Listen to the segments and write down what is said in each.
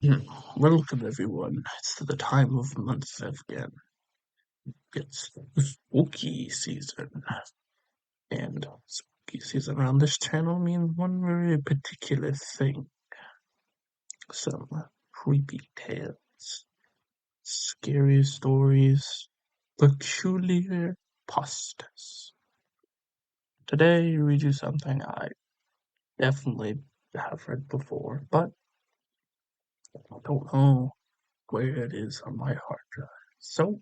Welcome everyone. It's the time of month again. It's spooky season. And spooky season around this channel means one very particular thing. Some creepy tales, scary stories, peculiar pastas. Today we do something I definitely have read before, but I don't know where it is on my hard drive. So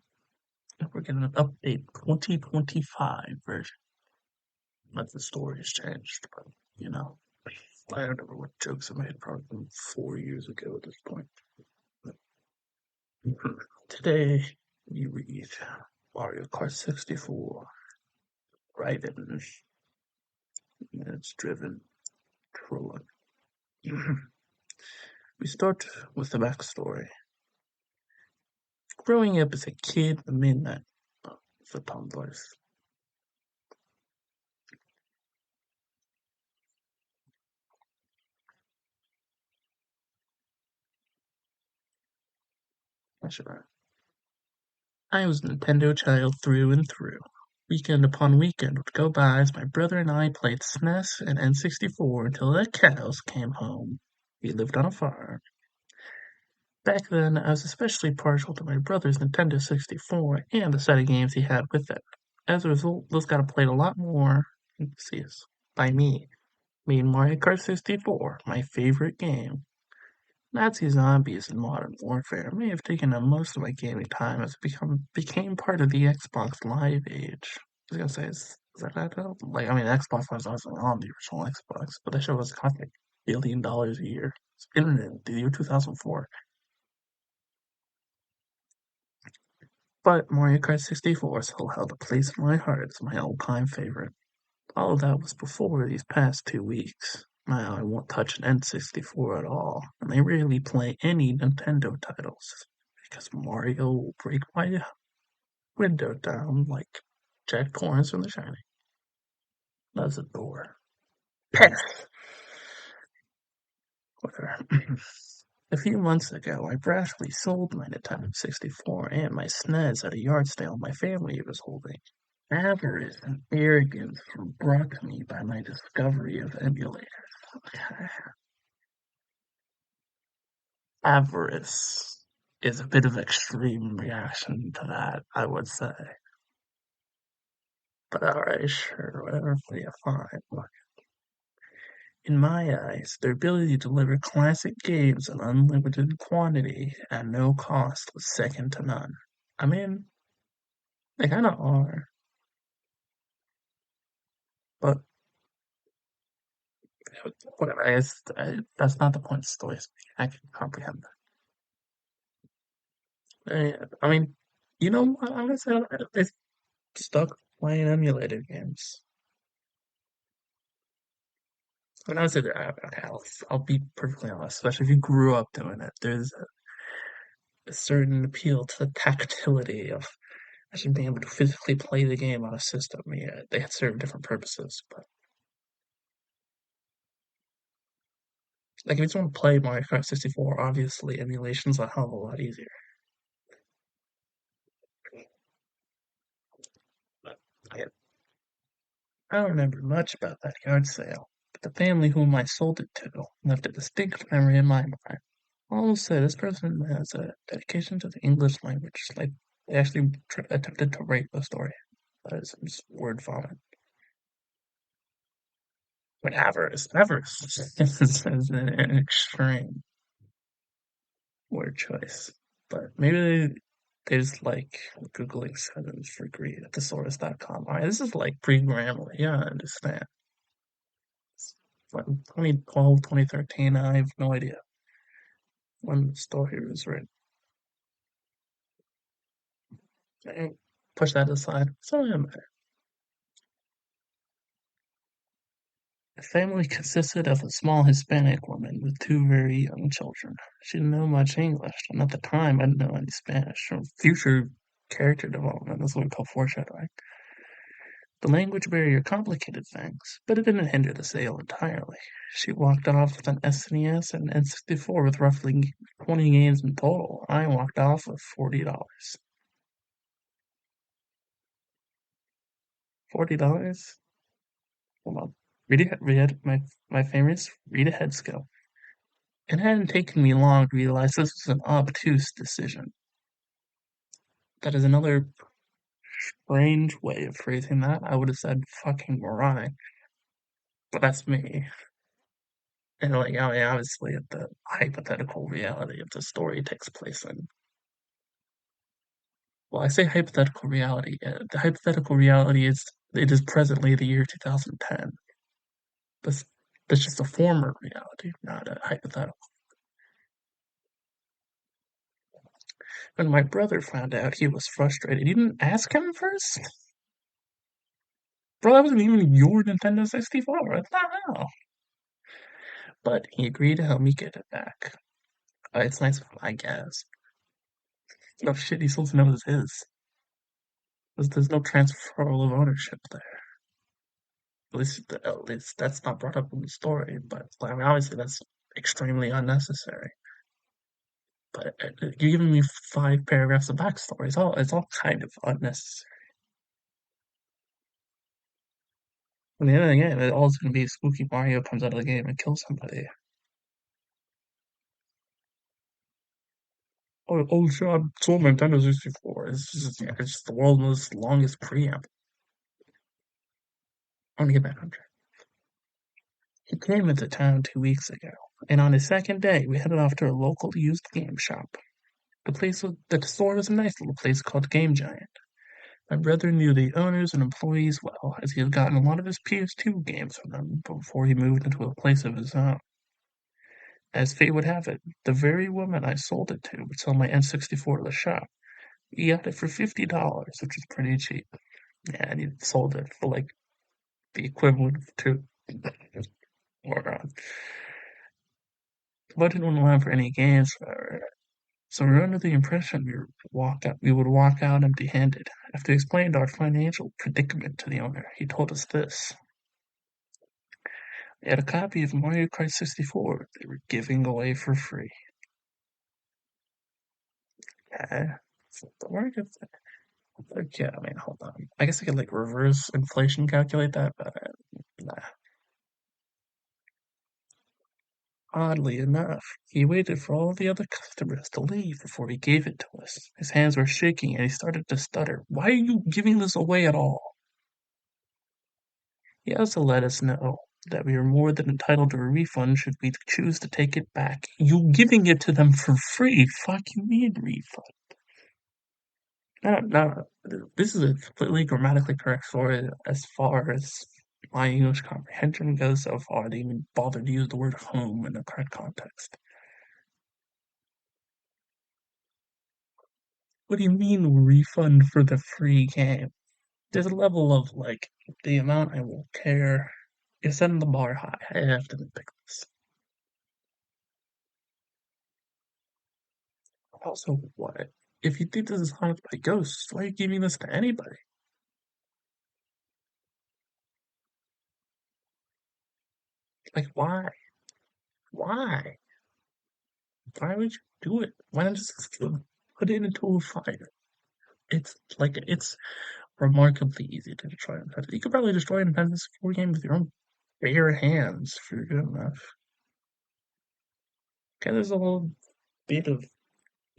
we're getting an update 2025 version. But the story has changed, but you know, I don't remember what jokes I made probably from 4 years ago at this point. But today we read Mario Kart 64, Raiden, and it's driven trolling. We start with the backstory. Growing up as a kid, the midnight the tumblers. Sure. I was a Nintendo child through and through. Weekend upon weekend would go by as my brother and I played SNES and N64 until the cows came home. We lived on a farm. Back then, I was especially partial to my brother's Nintendo 64 and the set of games he had with it. As a result, those got played a lot more by me, made Mario Kart 64 my favorite game. Nazi zombies and modern warfare may have taken up most of my gaming time as it became part of the Xbox Live age. I was gonna say, is that like I mean Xbox was also on the original Xbox, but that show was costing $1 billion a year. It's internet, the year 2004. But Mario Kart 64 still held a place in my heart as my all-time favorite. All of that was before these past 2 weeks. Now I won't touch an N64 at all, and I rarely play any Nintendo titles, because Mario will break my window down like Jack Torrance from The Shining. That's a door. Pass! Whatever. A few months ago, I brashly sold my Nintendo 64 and my SNES at a yard sale my family was holding. Avarice and arrogance were brought to me by my discovery of emulators. Avarice is a bit of extreme reaction to that, I would say. But alright, sure, whatever, yeah, fine. Look, in my eyes, their ability to deliver classic games in unlimited quantity at no cost was second to none. I mean, they kinda are, but whatever, that's not the point of the story. I can comprehend that. I mean, you know what? I'm gonna say I stuck playing emulated games. When I was at okay, I'll be perfectly honest, especially if you grew up doing it, there's a certain appeal to the tactility of actually being able to physically play the game on a system. Yeah, they serve different purposes, but like if you just want to play Mario Kart 64, obviously emulation's a hell of a lot easier. But I don't remember much about that yard sale, but the family whom I sold it to left a distinct memory in my mind. I'll say this person has a dedication to the English language. Like they actually attempted to write the story. That is just word vomit. But avarice is an extreme word choice. But maybe they just like Googling synonyms for greed at thesaurus.com. All right, this is like pre-Grammarly. Yeah, I understand. It's like 2012, 2013. I have no idea when the story was written. Push that aside. So yeah, the family consisted of a small Hispanic woman with two very young children. She didn't know much English, and at the time I didn't know any Spanish. From future character development, that's what we call foreshadowing. The language barrier complicated things, but it didn't hinder the sale entirely. She walked off with an SNES and N64 with roughly 20 games in total. I walked off with $40. $40? Hold on. My famous read ahead skill. It hadn't taken me long to realize this was an obtuse decision. That is another strange way of phrasing that. I would have said fucking moronic, but that's me. And like, I mean, obviously, the hypothetical reality of the story takes place in. Well, I say hypothetical reality. The hypothetical reality is it is presently the year 2010. That's that's just a former reality, not a hypothetical. When my brother found out, he was frustrated. You didn't ask him first, bro. That wasn't even your Nintendo 64. What the hell? But he agreed to help me get it back. It's nice of him, I guess. No shit, he's supposed to know it's his. There's no transferal of ownership there. At least that's not brought up in the story. But I mean, obviously that's extremely unnecessary. But you're giving me 5 paragraphs of backstory. It's all kind of unnecessary. And the end of the game, all it's going to be spooky Mario comes out of the game and kills somebody. Oh, shit, I sold my Nintendo 64. It's just the world's most longest preamble. I want to get back on track. He came into town 2 weeks ago, and on his second day, we headed off to a local used game shop. The store was a nice little place called Game Giant. My brother knew the owners and employees well, as he had gotten a lot of his PS2 games from them before he moved into a place of his own. As fate would have it, the very woman I sold it to would sell my N64 to the shop. He got it for $50, which is pretty cheap. Yeah, and he sold it for like the equivalent of two. Moron. But I didn't want to allow for any games for her. So we were under the impression we would walk out empty-handed. After he explained our financial predicament to the owner, he told us this. They had a copy of Mario Kart 64 they were giving away for free. Yeah, yeah, I mean, hold on. I guess I could like reverse inflation calculate that, but nah. Oddly enough, he waited for all the other customers to leave before he gave it to us. His hands were shaking and he started to stutter. Why are you giving this away at all? He also let us know that we were more than entitled to a refund should we choose to take it back. You giving it to them for free? Fuck you mean refund? No, this is a completely grammatically correct story as far as my English comprehension goes so far. They even bothered to use the word home in the correct context. What do you mean refund for the free game? There's a level of like the amount I will care. You're setting the bar high. I have to pick this. Also, what? If you think this is haunted by ghosts, why are you giving this to anybody? Like, why? Why? Why would you do it? Why not just put it into a fire? It's remarkably easy to destroy an Nintendo. You could probably destroy an Nintendo 64 game with your own bare hands if you're good enough. Okay, there's a whole bit of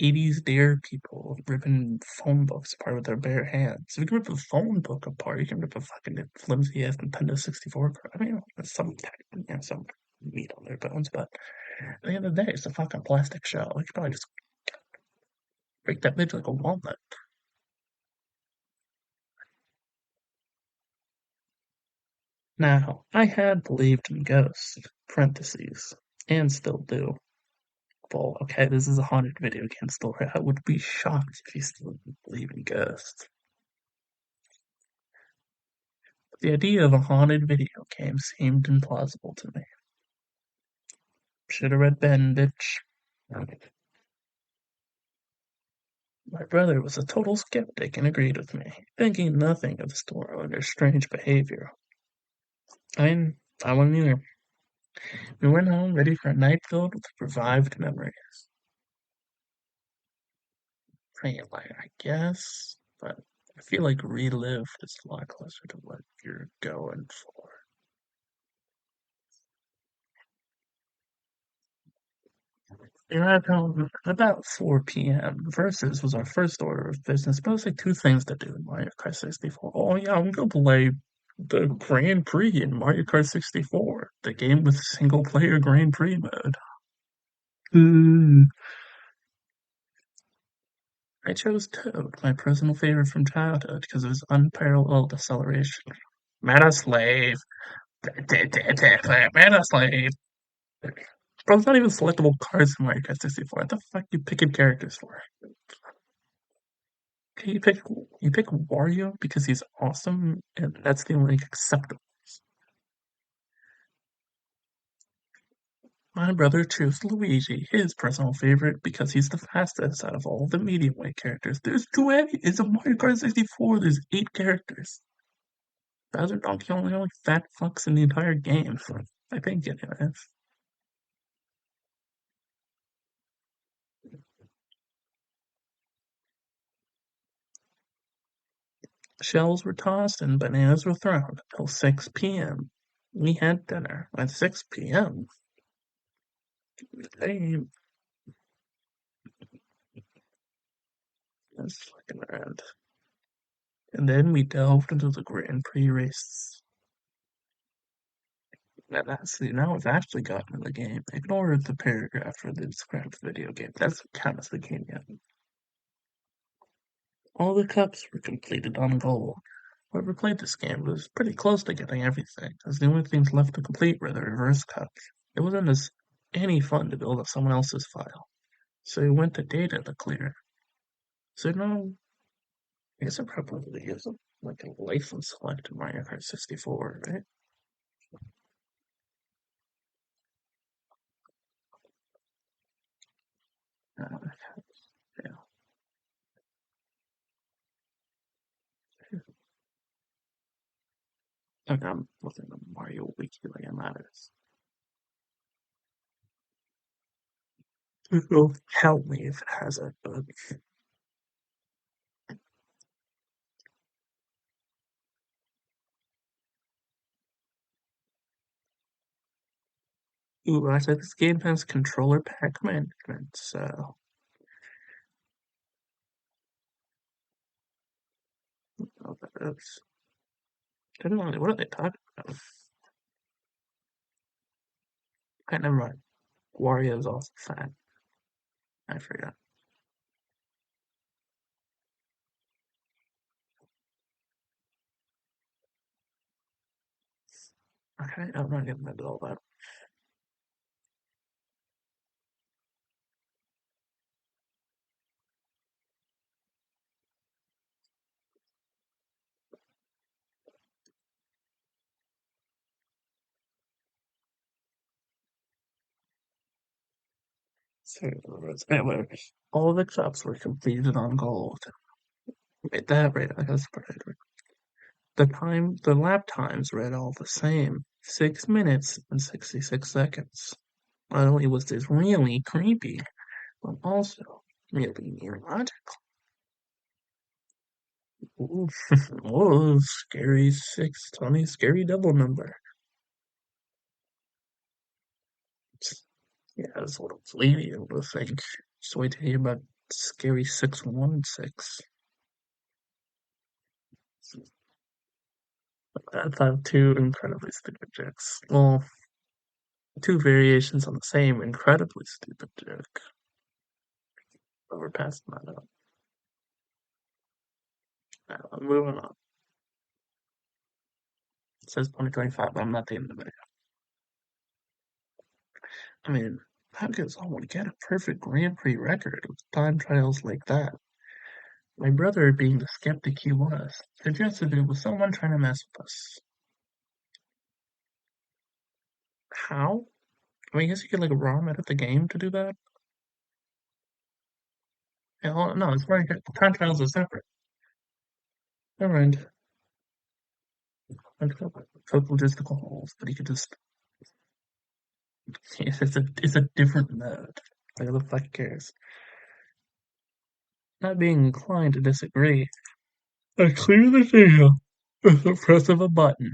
80s dare people ripping phone books apart with their bare hands. If you can rip a phone book apart, you can rip a fucking flimsy ass Nintendo 64 apart. I mean, there's some meat on their bones, but at the end of the day, it's a fucking plastic shell. You could probably just break that bitch like a walnut. Now, I had believed in ghosts, parentheses, and still do. Well, okay, this is a haunted video game story. I would be shocked if you still believe in ghosts. The idea of a haunted video game seemed implausible to me. Should have read Ben, bitch. My brother was a total skeptic and agreed with me, thinking nothing of the store owner's strange behavior. I mean, I wasn't either. We went home ready for a night filled with revived memories. like, I guess, but I feel like Relive is a lot closer to what you're going for. You're at home about 4 p.m. Versus was our first order of business, but it was like two things to do in Mario Kart 64. Oh yeah, I'm gonna play the Grand Prix in Mario Kart 64, the game with single player Grand Prix mode. Mm. I chose Toad, my personal favorite from childhood, because of his unparalleled acceleration. Meta Slave. Meta Slave. Bro, it's not even selectable cards in Mario Kart 64. What the fuck you picking characters for? Okay, you pick Wario because he's awesome, and that's the only acceptable. My brother chose Luigi, his personal favorite, because he's the fastest out of all the medium weight characters. There's too many. It's a Mario Kart 64. There's 8 characters. Bowser Donkey only fat fucks in the entire game. I think, anyways. Shells were tossed and bananas were thrown until 6 p.m. We had dinner at 6 p.m. Hey, that's fucking around. And then we delved into the Grand Prix race. Now I've actually gotten in the game. Ignore the paragraph for the described video game. That's what counts the game yet. All the cups were completed on gold. Whoever played this game was pretty close to getting everything, as the only things left to complete were the reverse cups. It wasn't as any fun to build up someone else's file, so we went to data to clear. So no, I guess I probably use like a license select in Mario Kart 64, right? Uh, yeah. Okay, I'm looking at Mario Wiki like it matters. It'll help me if it has it, but ooh, actually, this game has controller pack management, so oh, that is. Didn't really, what are they talking about? Okay, never mind. Wario's also fat. I forgot. Okay, I'm not getting into all that. So, anyway, all the cups were completed on gold. Wait, that right, I guess right. The lap times read all the same. 6 minutes and 66 seconds. Not only was this really creepy, but also really neurological. Ooh, oh, scary 620, scary double number. Yeah, that's what I was leading you to think. Just wait to hear about scary 616. I thought two incredibly stupid jokes. Well, two variations on the same incredibly stupid joke. But we're passing that up. Now, I'm moving on. It says 2025, but I'm not the end of the video. I mean, how could someone get a perfect Grand Prix record with time trials like that? My brother, being the skeptic he was, suggested it was someone trying to mess with us. How? I mean, I guess you could like ROM edit the game to do that. Yeah, well, no, it's right here. Time trials are separate. Never mind. Code logistical holes, but you could just it's a different mode. Like who the fuck cares? not being inclined to disagree. I clear the data with the press of a button.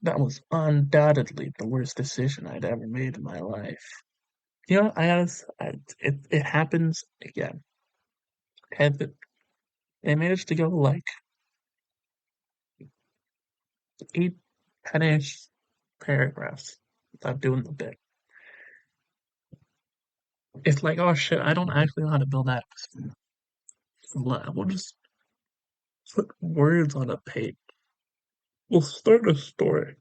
That was undoubtedly the worst decision I'd ever made in my life. You know, it happens again. And they managed to go like 8, 10-ish paragraphs without doing the bit. It's like, oh shit, I don't actually know how to build apps. We'll just put words on a page. We'll start a story,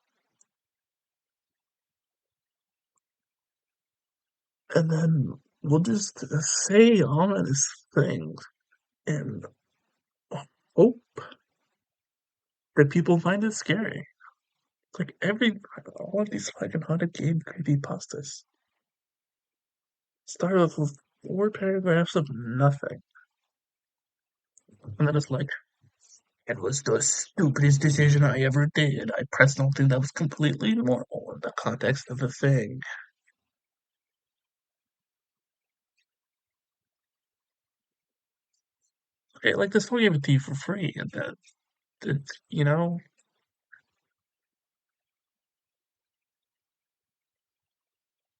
and then we'll just say ominous things and hope that people find it scary. It's like all of these fucking haunted game creepypastas start off with 4 paragraphs of nothing, and then it's like, it was the stupidest decision I ever did. I pressed something that was completely normal in the context of the thing. Okay, like this one gave it to you for free, and you know,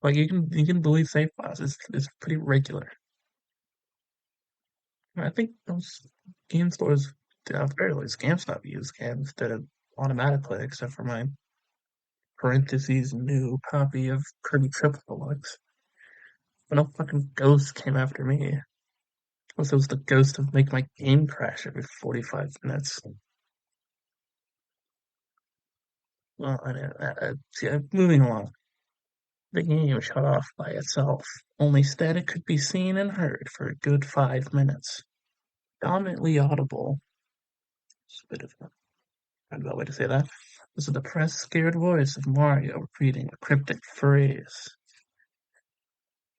like you can believe safe files. It's pretty regular. I think those game stores apparently GameStop use scans that it automatically, except for my parentheses new copy of Kirby Triple Deluxe. But no fucking ghost came after me. Unless it was the ghost of make my game crash every 45 minutes. Well, yeah, moving along. The game shut off by itself. Only static could be seen and heard for a good 5 minutes. Dominantly audible. It's a bit of a roundabout way to say that. Was a depressed, scared voice of Mario repeating a cryptic phrase.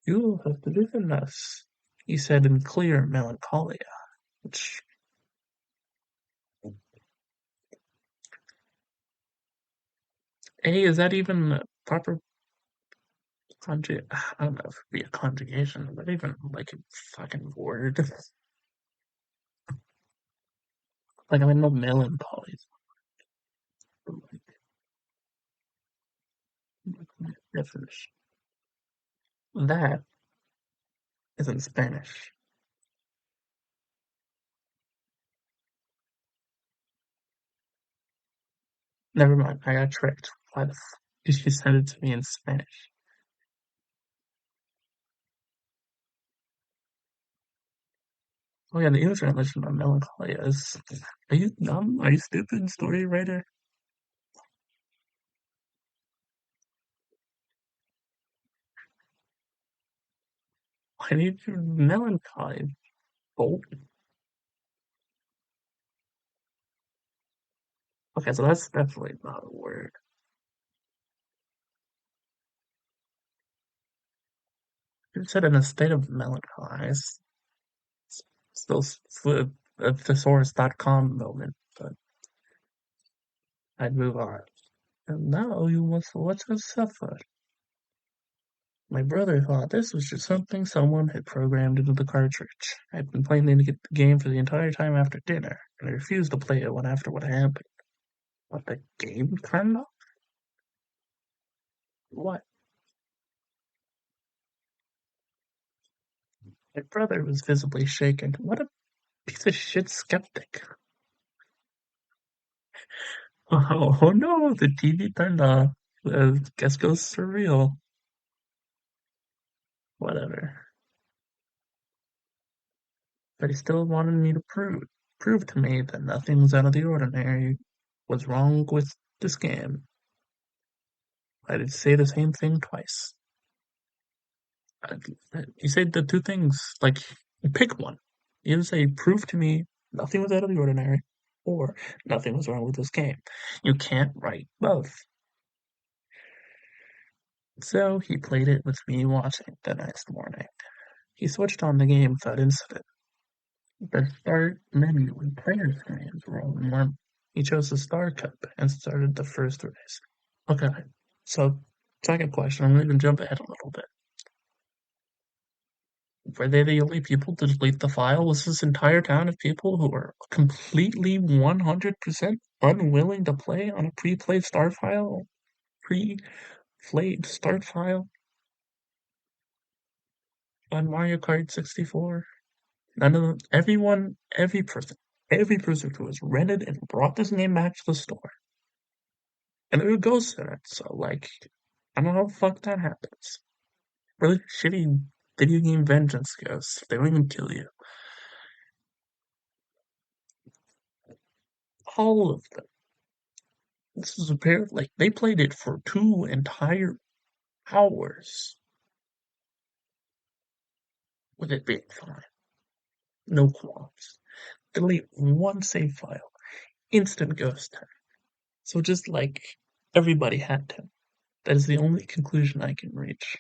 You have forgiven us, he said in clear melancholia, which A, is that even a proper conjugate? I don't know if it'd be a conjugation, but even like a fucking word. Like, I know melancholy is like definition. That is in Spanish. Never mind, I got tricked. Why the f did you send it to me in Spanish? Oh yeah, the English translation of melancholy is. Are you dumb? Are you stupid, story writer? Why did you melancholy? Bolt? Okay, so that's definitely not a word. You said in a state of melancholy. It's still a thesaurus.com moment, but I'd move on. And now you must watch us suffer. My brother thought this was just something someone had programmed into the cartridge. I'd been planning to get the game for the entire time after dinner, and I refused to play it one after what happened. But the game turned off? What? My brother was visibly shaken. What a piece of shit skeptic. Oh no, the TV turned off. Guess goes surreal. Whatever. But he still wanted me to prove to me that nothing was out of the ordinary was wrong with the scam. I did say the same thing twice. I, you said the two things, like, pick one. You either say, prove to me nothing was out of the ordinary, or nothing was wrong with this game. You can't write both. So he played it with me watching the next morning. He switched on the game without incident. The start menu and player screens were all normal. He chose the Star Cup and started the first race. Okay, so second question, I'm going to jump ahead a little bit. Were they the only people to delete the file? Was this entire town of people who were completely 100% unwilling to play on a pre-played start file? Pre-played start file on Mario Kart 64? None of them, every person who has rented and brought this game back to the store, and there were ghosts in it, so like, I don't know how the fuck that happens. Really shitty video game vengeance ghosts. They don't even kill you. All of them. This is apparently, like, they played it for 2 entire hours with it being fine. No qualms. Delete one save file. Instant ghost time. So just like everybody had to. That is the only conclusion I can reach.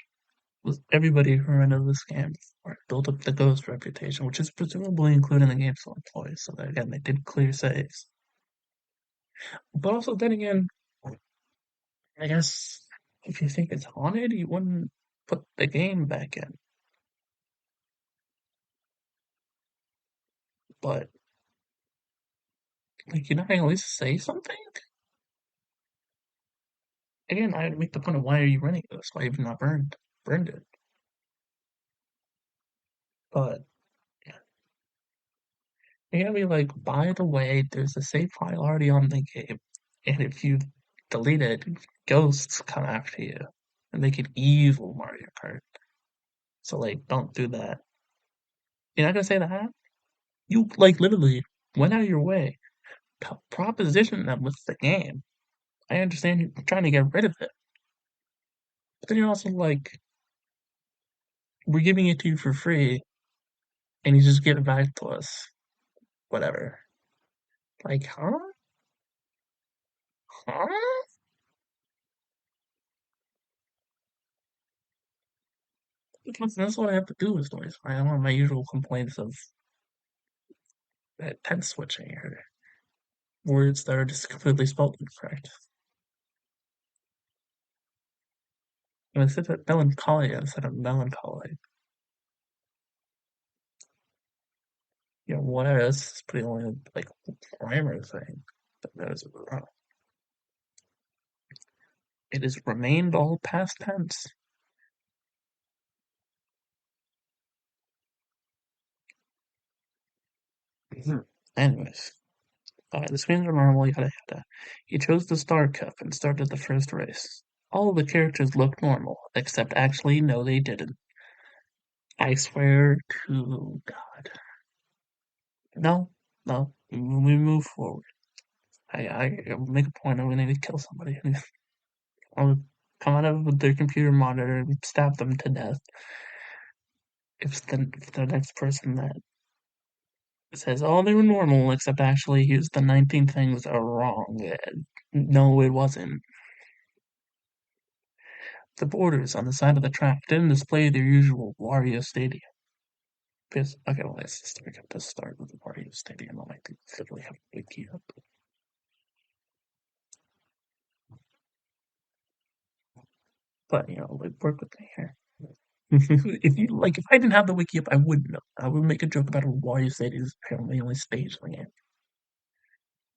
Was everybody who ran into this game before built up the ghost reputation, which is presumably including the game's employees. So that, again, they did clear saves. But also, then again, I guess if you think it's haunted, you wouldn't put the game back in. But like, you're not gonna at least say something. Again, I would make the point of why are you running this? Why have you not burned it? But you're gonna be like, by the way, there's a save file already on the game, and if you delete it, ghosts come after you and make it evil Mario Kart. So like, don't do that. You're not gonna say that? You like literally went out of your way to proposition them with the game. I understand you're trying to get rid of it, but then you're also like, we're giving it to you for free, and you just give it back to us. Whatever. Like, huh? Huh? Because that's what I have to do with stories. I don't have my usual complaints of tense switching or words that are just completely spelled incorrect. And I said that melancholia instead of melancholy. You know, whatever. That's pretty only like grammar thing. But that is wrong. It has remained all past tense. Anyways, the screens are normal, yada yada. He chose the Star Cup and started the first race. All of the characters looked normal, except actually, no, they didn't. I swear to God. No, no, we move forward. I make a point of we need to kill somebody. I'll come out of their computer monitor and stab them to death. If the next person that says, oh, they were normal, except actually here's the 19 things are wrong. No, it wasn't. The borders on the side of the track didn't display their usual Wario Stadium. Because, okay, well, let's get this start with the Wario Stadium. I might literally have a wiki up. But, like, work with me here. If I didn't have the wiki up, I wouldn't know. I would make a joke about a Wario Stadium is apparently the only stage in the game.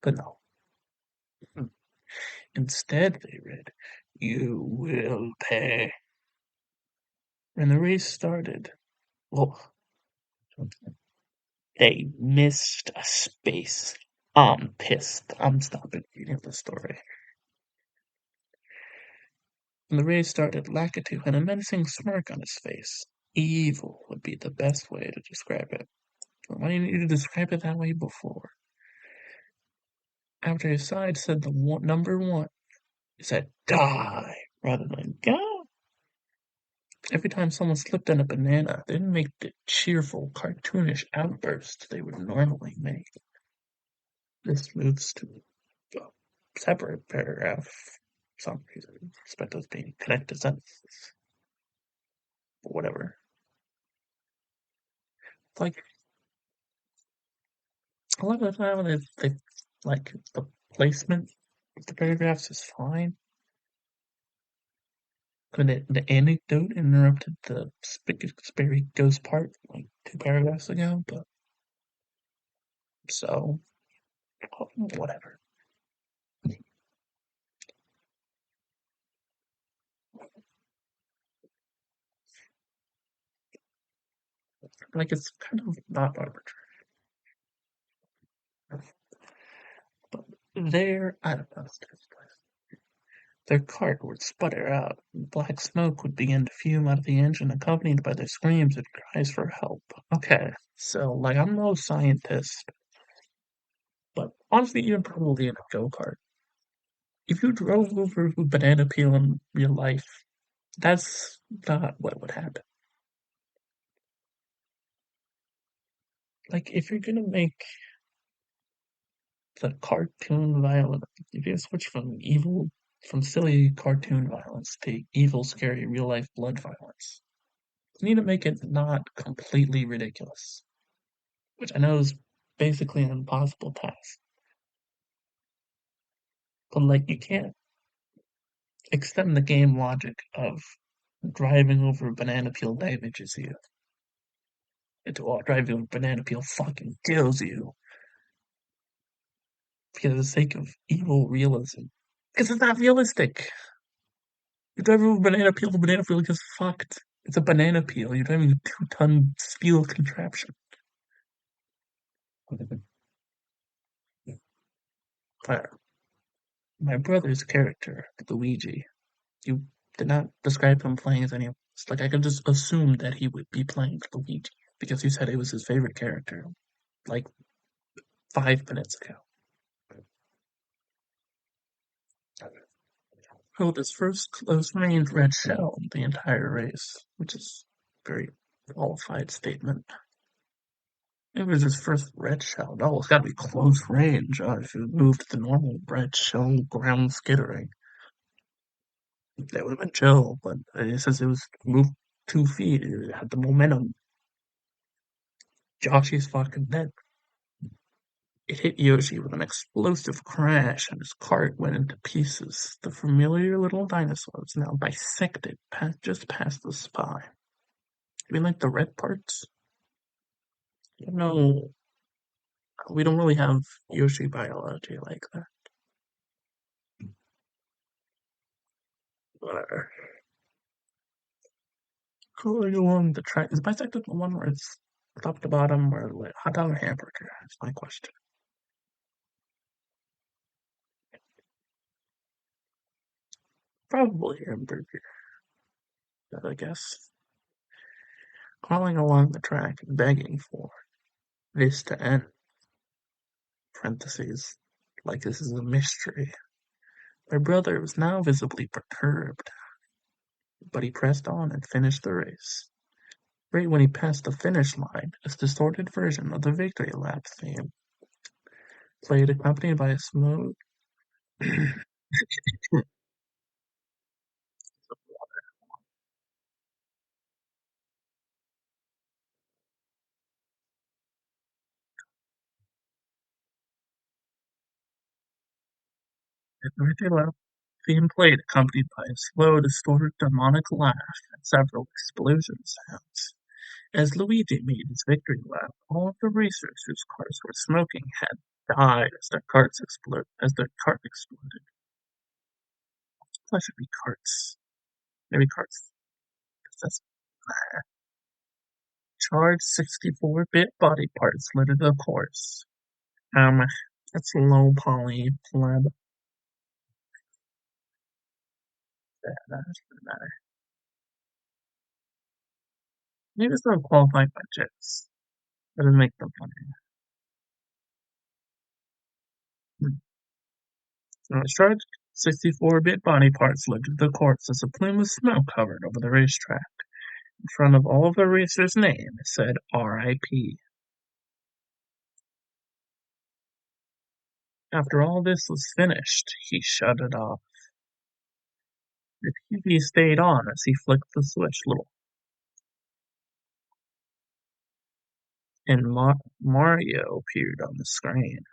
But no. Instead, they read, you will pay. And the race started. Well, they missed a space. I'm pissed. I'm stopping reading the story. When the race started, Lakitu had a menacing smirk on his face. Evil would be the best way to describe it. Why didn't you describe it that way before? After his side said the number one, he said die rather than go. Every time someone slipped on a banana, they didn't make the cheerful, cartoonish outburst they would normally make. This moves to a separate paragraph for some reason. Expect those being connected sentences. But whatever. Like, a lot of the time they like the placement of the paragraphs is fine. The anecdote interrupted the Sperry Ghost part like 2 paragraphs ago, but so whatever. Like it's kind of not arbitrary, but I don't know. Their cart would sputter out, and black smoke would begin to fume out of the engine, accompanied by their screams and cries for help. Okay, so like I'm no scientist, but honestly, even probably in a go kart, if you drove over a banana peel in real life, that's not what would happen. Like if you're gonna make the cartoon violence, if you switch from silly cartoon violence to evil, scary, real life blood violence, you need to make it not completely ridiculous, which I know is basically an impossible task. But like you can't extend the game logic of driving over a banana peel damages you into driving over a banana peel fucking kills you for the sake of evil realism. Because it's not realistic. You're driving over a banana peel gets fucked. It's a banana peel. You're driving a 2-ton steel contraption. Fire. My brother's character, Luigi, you did not describe him playing as anyone else. Like I could just assume that he would be playing Luigi because you said it was his favorite character like 5 minutes ago. Held his first close-range red shell in the entire race, which is a very qualified statement. It was his first red shell. No, it's got to be close range. If it moved the normal red shell ground skittering, that would have been chill. But it says it was moved 2 feet. It had the momentum. Joshy's fucking dead. It hit Yoshi with an explosive crash, and his cart went into pieces. The familiar little dinosaur was now dissected just past the spine. You mean like the red parts? You know, we don't really have Yoshi biology like that. Whatever. Going along the track. Is bisected the one where it's top to bottom, or like hot dog or hamburger? That's my question. Probably hamburger, I guess. Crawling along the track and begging for this to end. Parentheses. Like this is a mystery. My brother was now visibly perturbed, but he pressed on and finished the race. Right when he passed the finish line, a distorted version of the victory lap theme played, accompanied by a smooth. The victory lap theme played, accompanied by a slow, distorted, demonic laugh and several explosion sounds. As Luigi made his victory lap, all of the racers whose cars were smoking had died as their cart exploded. That should be carts. Maybe carts. That's charged 64-bit body parts littered the course. Um, that's low poly pleb. That's matter. Maybe it's not qualified by jets. Doesn't make them funny. Charged 64-bit body parts littered the course as a plume of smoke hovered over the racetrack. In front of all of the racers' name, it said R.I.P. After all this was finished, he shut it off. The TV stayed on as he flicked the switch little, and Mario appeared on the screen.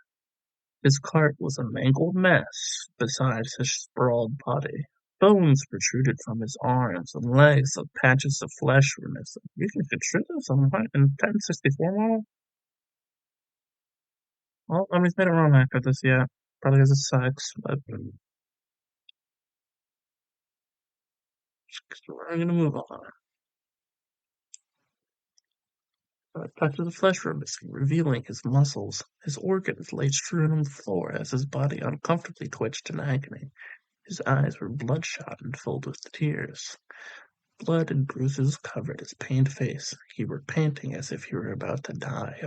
His cart was a mangled mess beside his sprawled body, Bones protruded from his arms and legs like patches of flesh were missing. You can consider this on what in 1064 model? Well, nobody's made a run after this yet. Probably because it sucks, but we're gonna move on. Patches of flesh were missing, revealing his muscles. His organs lay strewn on the floor as his body uncomfortably twitched in agony. His eyes were bloodshot and filled with tears. Blood and bruises covered his pained face. He were panting as if he were about to die.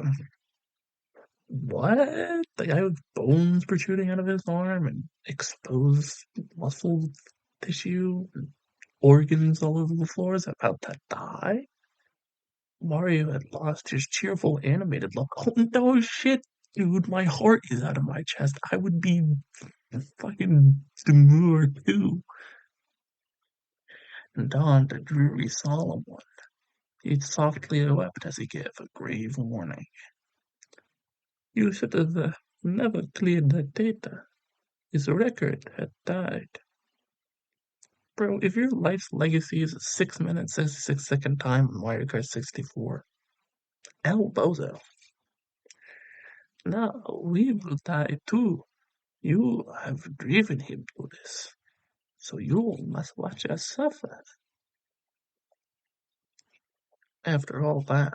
What? The guy with bones protruding out of his arm and exposed muscle tissue and organs all over the floor is about to die? Mario had lost his cheerful animated look. Oh no shit, dude, my heart is out of my chest. I would be fucking demure too. And donned a dreary solemn one. He softly wept as he gave a grave warning. You should have never cleared that data. His record had died. Bro, if your life's legacy is a 6 minute 66-second time on Mario Kart 64, El Bozo. Now we will die too. You have driven him to this, so you must watch us suffer. After all that,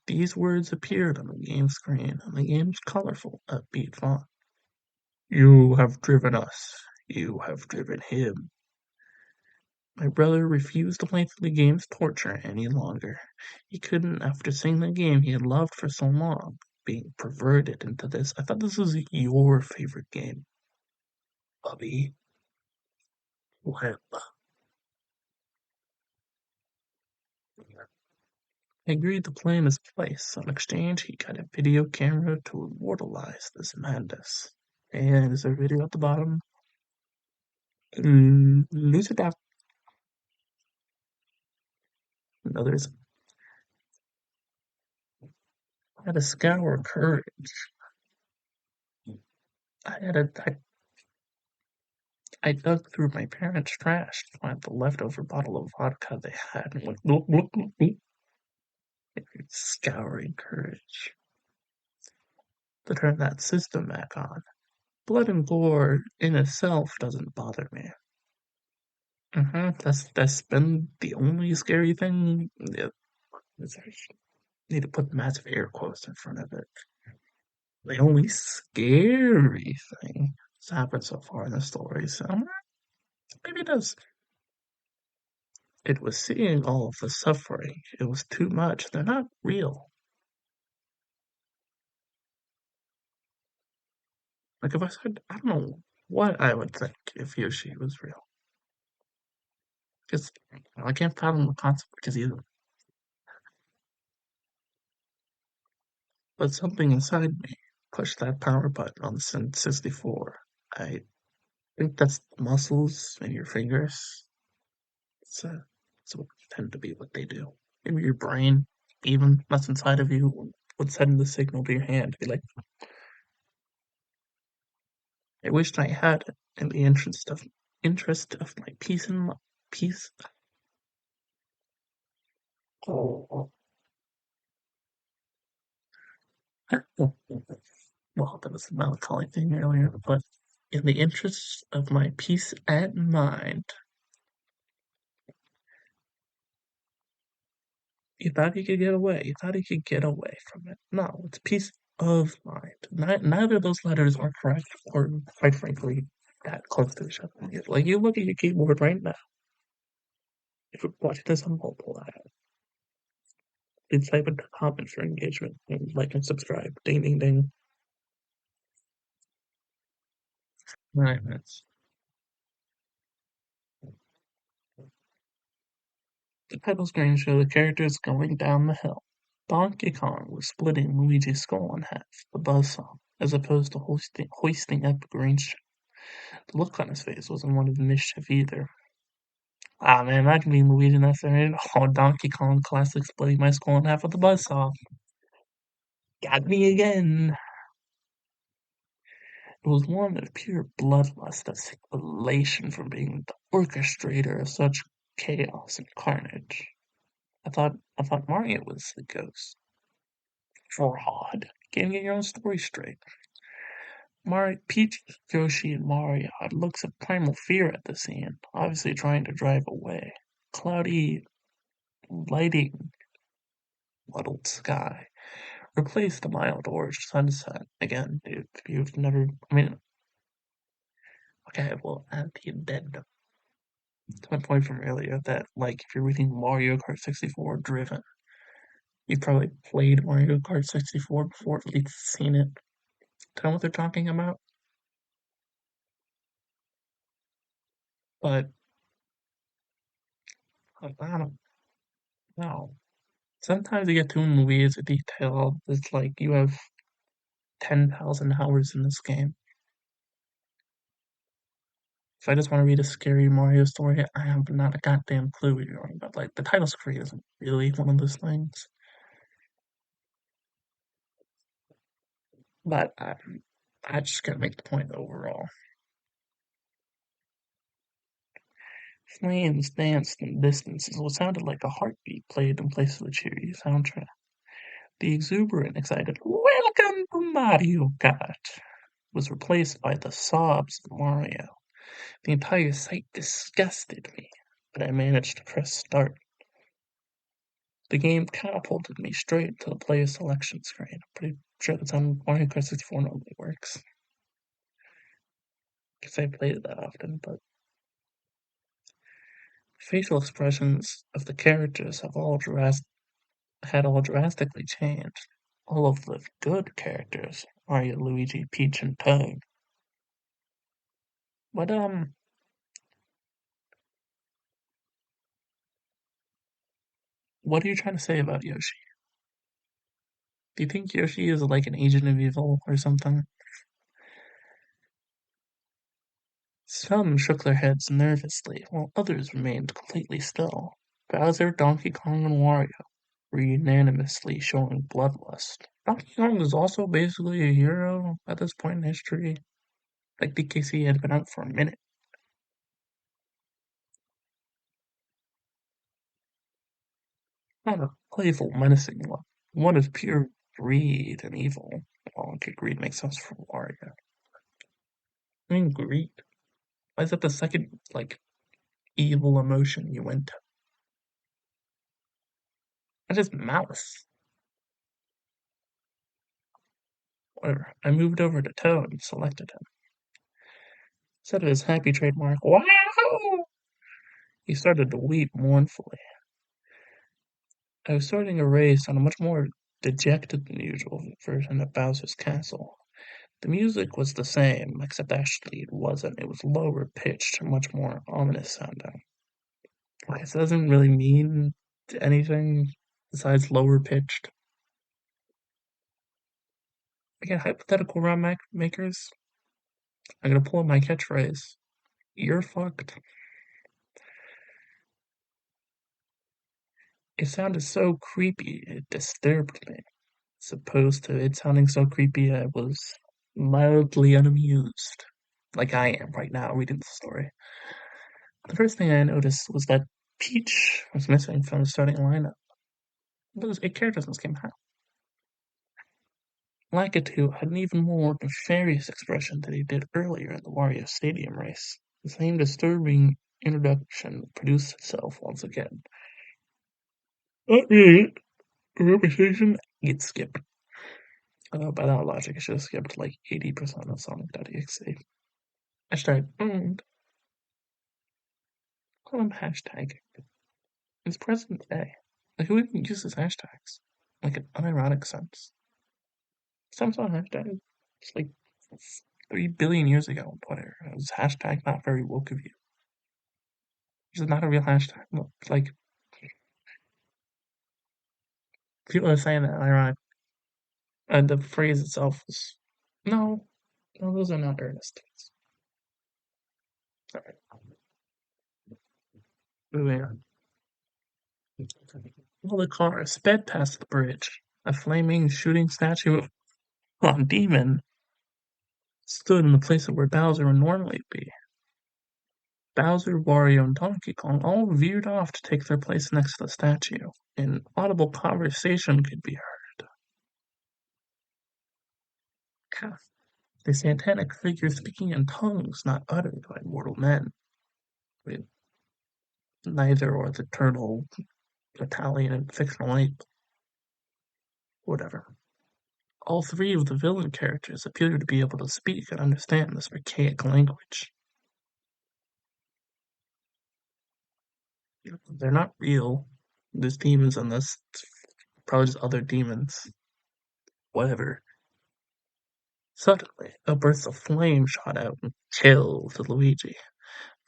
these words appeared on the game screen on the game's colorful, upbeat font. You have driven us. You have driven him. My brother refused to play through the game's torture any longer. He couldn't after seeing the game he had loved for so long, being perverted into this. I thought this was your favorite game, Bubby. Well, I agreed to play in his place. In exchange, he got a video camera to immortalize this madness. And there's a video at the bottom. Lose it out. No, there's. I had to scour courage. I had a. I dug through my parents' trash to find the leftover bottle of vodka they had and went look, look, look, look. Scouring courage to turn that system back on. Blood and gore in itself doesn't bother me. That's been the only scary thing. Yeah, I need to put massive air quotes in front of it. The only scary thing that's happened so far in the story. So maybe it does. It was seeing all of the suffering. It was too much. They're not real. Like if I said, I don't know what I would think if he or she was real. Because I can't fathom the consequences either. But something inside me pushed that power button on the 64. I think that's muscles in your fingers. It's what tend to be what they do. Maybe your brain, even that's inside of you, would send the signal to your hand. Be like, I wished I had it in the interest of my peace and peace. Oh, well, that was a melancholy thing earlier, but in the interest of my peace and mind, you thought you could get away. You thought you could get away from it. No, it's peace of mind. Neither of those letters are correct, or quite frankly, that close to each other. Like you look at your keyboard right now. If you're watching this on mobile, it's type in the comments for engagement and like and subscribe. Ding ding ding. 9 minutes. The title screen shows the characters going down the hill. Donkey Kong was splitting Luigi's skull in half, the buzzsaw, as opposed to hoisting up a green ship. The look on his face wasn't one of mischief either. Ah man, imagine being Luigi in that scenario. Oh, Donkey Kong classic splitting my skull in half with the buzzsaw. Got me again. It was one of pure bloodlust, of elation from being orchestrator of such chaos and carnage. I thought Mario was the ghost. Fraud. Can't get your own story straight. Peach, Yoshi, and Mario had looks of primal fear at the scene, obviously trying to drive away. Cloudy lighting, muddled sky replaced the mild orange sunset. Again, if you've never, I mean, okay, well, at the addendum to my point from earlier that, like, if you're reading Mario Kart 64 Driven, you've probably played Mario Kart 64 before, at least seen it. Know what they're talking about? But I don't know. Sometimes you get too in the weeds of detail. It's like you have 10,000 hours in this game. If I just want to read a scary Mario story, I have not a goddamn clue what you're on about. Like, the title screen isn't really one of those things. But I just gotta make the point overall. Flames danced in distances what sounded like a heartbeat played in place of the cheery soundtrack. The exuberant, excited, "Welcome to Mario Kart" was replaced by the sobs of Mario. The entire sight disgusted me, but I managed to press start. The game catapulted me straight to the player selection screen. I'm pretty sure that's how Mario Kart 64 normally works. Because I played it that often, but facial expressions of the characters had all drastically changed. All of the good characters, Mario, Luigi, Peach, and Toad. But what are you trying to say about Yoshi? Do you think Yoshi is like an agent of evil or something? Some shook their heads nervously, while others remained completely still. Bowser, Donkey Kong, and Wario were unanimously showing bloodlust. Donkey Kong was also basically a hero at this point in history. Like, DKC had been out for a minute. Not a playful, menacing one. One of pure greed and evil. Well, okay, greed makes sense for Wario. I mean, greed. Why is that the second, like, evil emotion you went to? I just mouse. Whatever. I moved over to Toad and selected him. Instead of his happy trademark, "Wow!" he started to weep mournfully. I was starting a race on a much more dejected than usual version of Bowser's Castle. The music was the same, except actually it wasn't. It was lower pitched and much more ominous sounding. Okay, so it doesn't really mean anything besides lower pitched. Again, hypothetical rhyme makers, I'm gonna pull up my catchphrase. You're fucked. It sounded so creepy, it disturbed me. As opposed to it sounding so creepy, I was mildly unamused. Like I am right now reading the story. The first thing I noticed was that Peach was missing from the starting lineup. Those 8 characters in this game have. Lakitu had an even more nefarious expression than he did earlier in the Wario Stadium race. The same disturbing introduction produced itself once again. Not really a reputation, it skipped. By that logic, I should have skipped like 80% of Sonic.exe. Hashtag owned. Call him hashtag. It's present day. Like, who even uses hashtags? Like, an unironic sense. Some saw hashtag. It's like 3 billion years ago on Twitter. It was hashtag not very woke of you. It's not a real hashtag. Look, like, people are saying that ironic. And the phrase itself is no, no, those are not earnest. Sorry. Moving on. Well, the car sped past the bridge. A flaming, shooting statue of a demon stood in the place of where Bowser would normally be. Bowser, Wario, and Donkey Kong all veered off to take their place next to the statue. An audible conversation could be heard. The satanic figure speaking in tongues not uttered by mortal men. Wait, neither are the turtle, Italian, and fictional ape. Whatever. All three of the villain characters appear to be able to speak and understand this archaic language. They're not real. There's demons in this. Probably just other demons. Whatever. Suddenly, a burst of flame shot out and killed Luigi.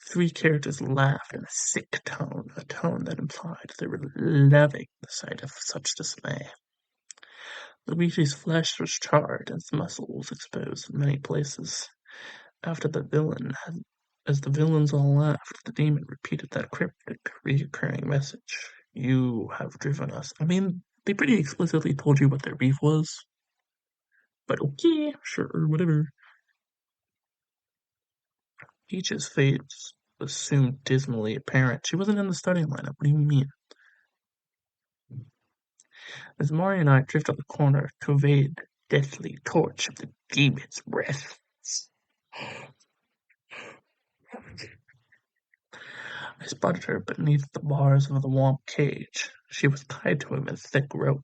Three characters laughed in a sick tone, a tone that implied they were loving the sight of such dismay. Luigi's flesh was charred and his muscles exposed in many places. After the villain had, as the villains all laughed, the demon repeated that cryptic, recurring message. You have driven us. I mean, they pretty explicitly told you what their beef was. But okay, sure, whatever. Peach's fate was soon dismally apparent. She wasn't in the starting lineup. What do you mean? As Mario and I drift up the corner to evade the deathly torch of the demon's breath, I spotted her beneath the bars of the womp cage. She was tied to him in thick rope.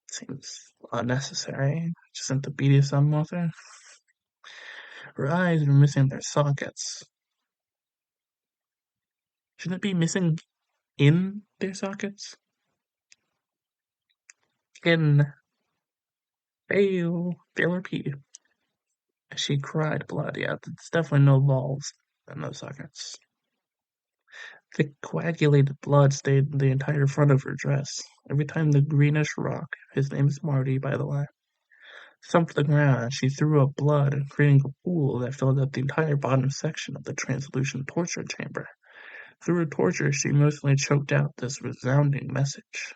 Seems unnecessary. Just isn't the BDSM author. Her eyes were missing their sockets. Shouldn't it be missing in their sockets? In. Fail. Fail repeat. She cried blood. Yeah, there's definitely no balls and no sockets. The coagulated blood stained the entire front of her dress. Every time the greenish rock, his name is Marty, by the way, thumped the ground, she threw up blood, creating a pool that filled up the entire bottom section of the translucent torture chamber. Through her torture, she emotionally choked out this resounding message.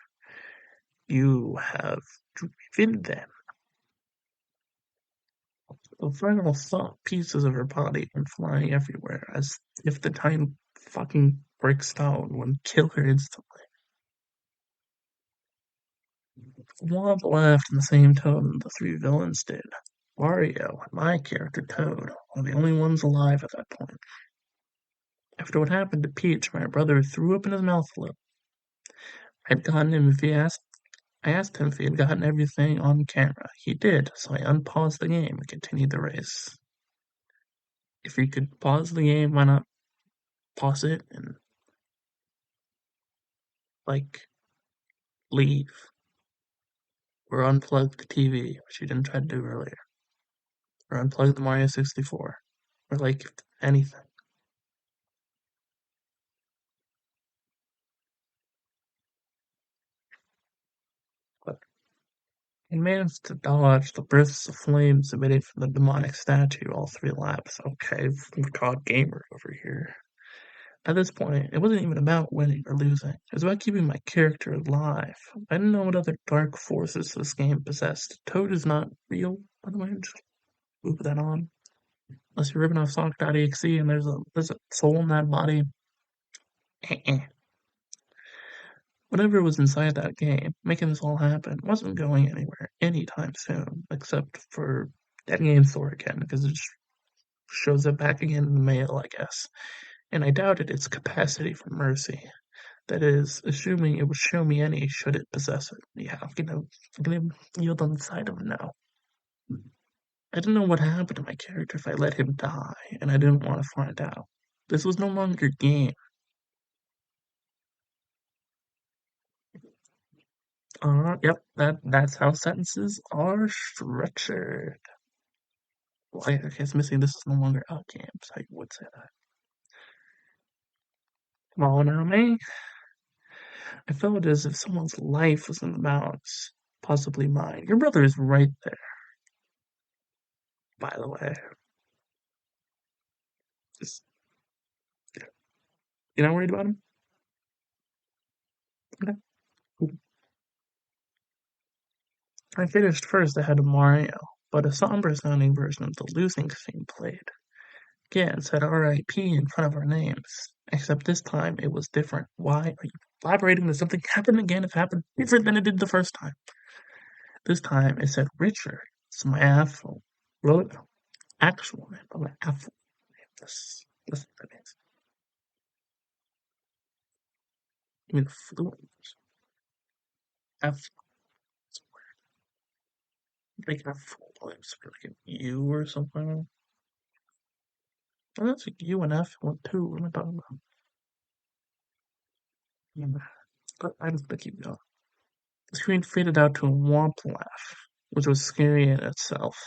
You have driven them. The final thought, pieces of her body went flying everywhere, as if the tiny fucking brick stone would kill her instantly. Womp laughed in the same tone the three villains did. Wario and my character Toad were the only ones alive at that point. After what happened to Peach, my brother threw up in his mouth a little. I asked him if he had gotten everything on camera. He did, so I unpaused the game and continued the race. If you could pause the game, why not pause it and, like, leave? Or unplug the TV, which you didn't try to do earlier. Or unplug the Mario 64. Or, like, anything. But he managed to dodge the bursts of flames emitted from the demonic statue all three laps. Okay, God gamer over here. At this point, it wasn't even about winning or losing. It was about keeping my character alive. I didn't know what other dark forces this game possessed. Toad is not real, by the way. Just move that on. Unless you're ripping off Sonic.exe and there's a soul in that body. Whatever was inside that game, making this all happen, wasn't going anywhere anytime soon, except for Dead Game Store again, because it just shows up back again in the mail, I guess. And I doubted its capacity for mercy. That is, assuming it would show me any should it possess it. Yeah, I'm gonna yield on the side of no. I didn't know what happened to my character if I let him die, and I didn't want to find out. This was no longer a game. Yep, that's how sentences are structured. Well, I guess missing this is no longer a game, so I would say that. Come on now, me. I felt as if someone's life was in the balance, possibly mine. Your brother is right there, by the way. Just, you're not worried about him? Okay, cool. I finished first ahead of Mario, but a somber sounding version of the losing theme played. again said R.I.P. in front of our names. Except this time it was different. Why are you elaborating that something happened again if it happened different than it did the first time? This time it said Richard. It's my actual, really, actual name, but my actual name. This what that means. You mean the fluent? F, like a full lips, like an U or something. And that's like U and F one too. What am I talking about? Yeah, but I just keep going. The screen faded out to a womp laugh, which was scary in itself.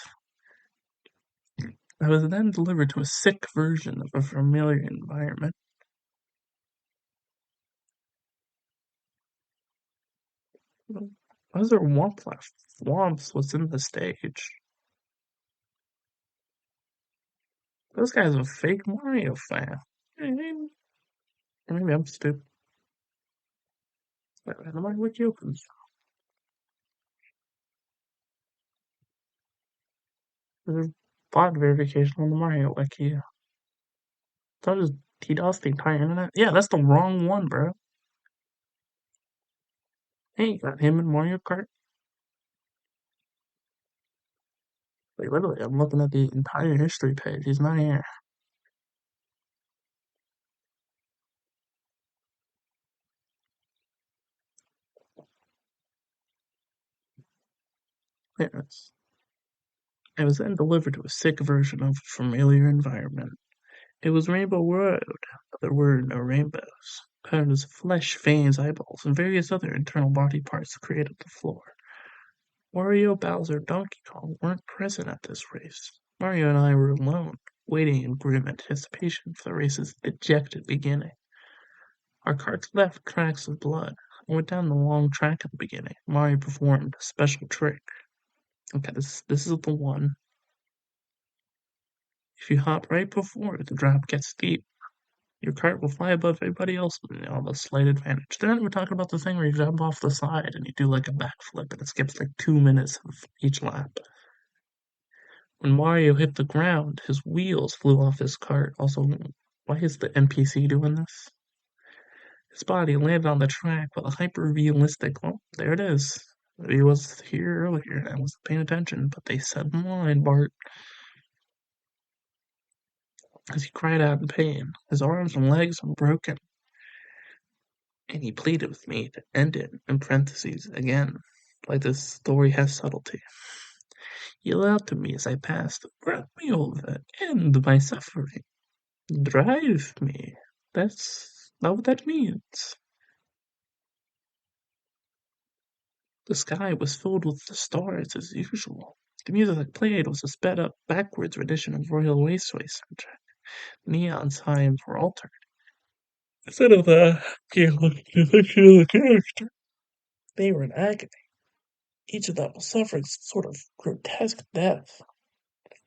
I was then delivered to a sick version of a familiar environment. Why is there a womp laugh? Womps was in the stage. This guy's a fake Mario fan. Maybe I'm stupid. Wait, where the Mario Wiki opens? There's bot verification on the Mario Wiki. So just DDoS the entire internet? Yeah, that's the wrong one, bro. Hey, you got him in Mario Kart? Like, literally, I'm looking at the entire history page. He's not here. Yes. I was then delivered to a sick version of a familiar environment. It was Rainbow Road, but there were no rainbows. Patterns of flesh, veins, eyeballs, and various other internal body parts created the floor. Wario, Bowser, Donkey Kong weren't present at this race. Mario and I were alone, waiting in grim anticipation for the race's dejected beginning. Our carts left tracks of blood and went down the long track at the beginning. Mario performed a special trick. Okay, this is the one. If you hop right before the drop gets steep, your cart will fly above everybody else with a slight advantage. Then we're talking about the thing where you jump off the side and you do like a backflip and it skips like 2 minutes of each lap. When Mario hit the ground, his wheels flew off his cart. Also, why is the NPC doing this? His body landed on the track with a hyper-realistic. Oh, there it is. He was here earlier and I wasn't paying attention, but they said in line, Bart, as he cried out in pain. His arms and legs were broken, and he pleaded with me to end it in parentheses again. Like this story has subtlety. He yelled to me as I passed, grab me over, end my suffering. Drive me. That's not what that means. The sky was filled with the stars as usual. The music that played was a sped up backwards rendition of Royal Raceway soundtrack. Neon signs were altered. Instead of the depiction of the character, they were in agony. Each of them was suffering some sort of grotesque death.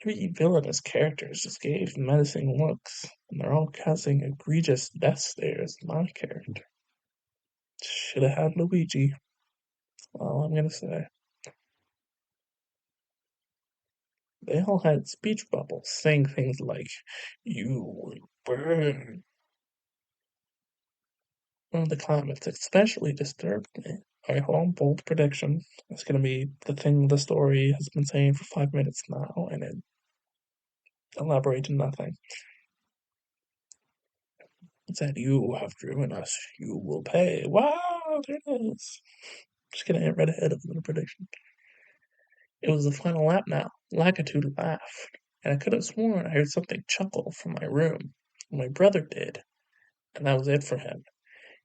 Three villainous characters just gave menacing looks, and they're all casting egregious death stares at my character. Should have had Luigi. All I'm gonna say. They all had speech bubbles, saying things like, "You will burn." One of the comments especially disturbed me. Alright, hold on, bold prediction. It's gonna be the thing the story has been saying for 5 minutes now, and it elaborates nothing. It said, "You have driven us, you will pay." Wow, there it is. Just gonna hit right ahead of the prediction. It was the final lap now. Lackitude laughed, and I could have sworn I heard something chuckle from my room. My brother did, and that was it for him.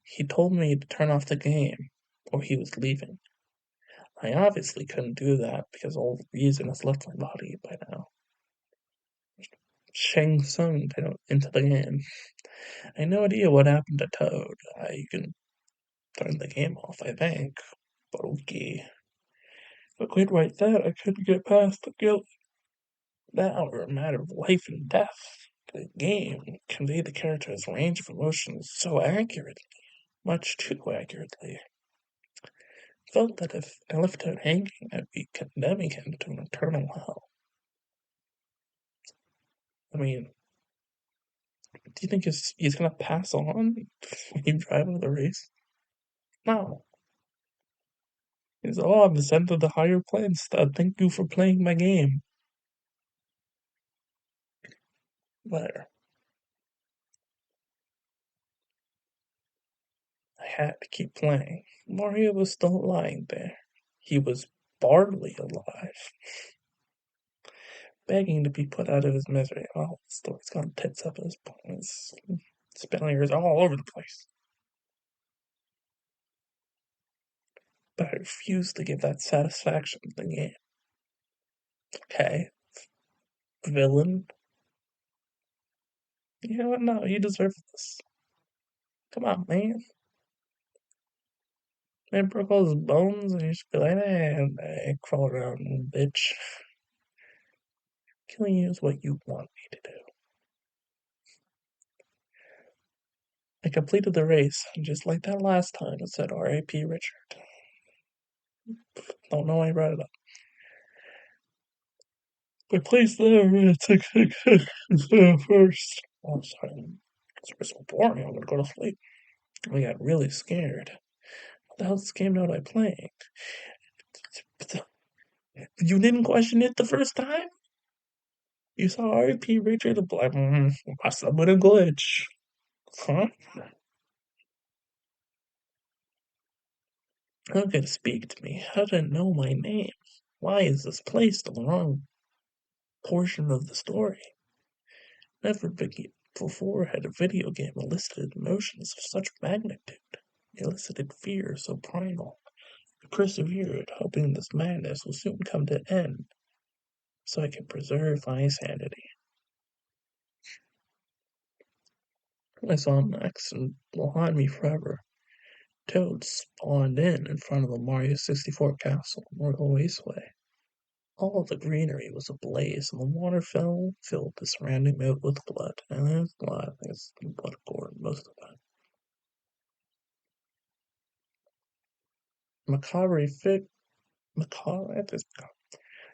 He told me to turn off the game, or he was leaving. I obviously couldn't do that because all the reason has left my body by now. Shang Tsung into the game. I had no idea what happened to Toad. You can turn the game off, I think. But okay. But quite right that I couldn't get past the guilt. Now we're a matter of life and death. The game conveyed the character's range of emotions so accurately, much too accurately. Felt that if I left him hanging, I'd be condemning him to an eternal hell. I mean, Do you think he's gonna pass on when you drive into the race? No. He's, oh, I'm sent to the higher plane, stud. Thank you for playing my game. But I had to keep playing. Mario was still lying there. He was barely alive, begging to be put out of his misery. Oh, the story's gone tits up at this point. It's spelling all over the place. But I refuse to give that satisfaction to the game. Okay, villain. You know what? No, he deserves this. Come on, man. Man broke all his bones, and you should be like, crawl around, bitch. Killing you is what you want me to do. I completed the race, and just like that last time, it said R.A.P. Richard. Don't know why I brought it up. My place there, it's first. Oh, sorry. It's so boring. I'm gonna go to sleep. I got really scared. What the hell's this game mode I playing? You didn't question it the first time? You saw R.A.P. Richard, the black must have been a glitch. Huh? How could it speak to me? How did it know my name? Why is this placed on the wrong portion of the story? Never before had a video game elicited emotions of such magnitude, elicited fear so primal. I persevered, hoping this madness will soon come to an end, so I could preserve my sanity. I saw Max and will haunt me forever. Toad spawned in front of the Mario 64 castle, Royal Raceway. All of the greenery was ablaze, and the water filled the surrounding moat with blood. And there's blood, I think it's blood gore most of the time. Macabre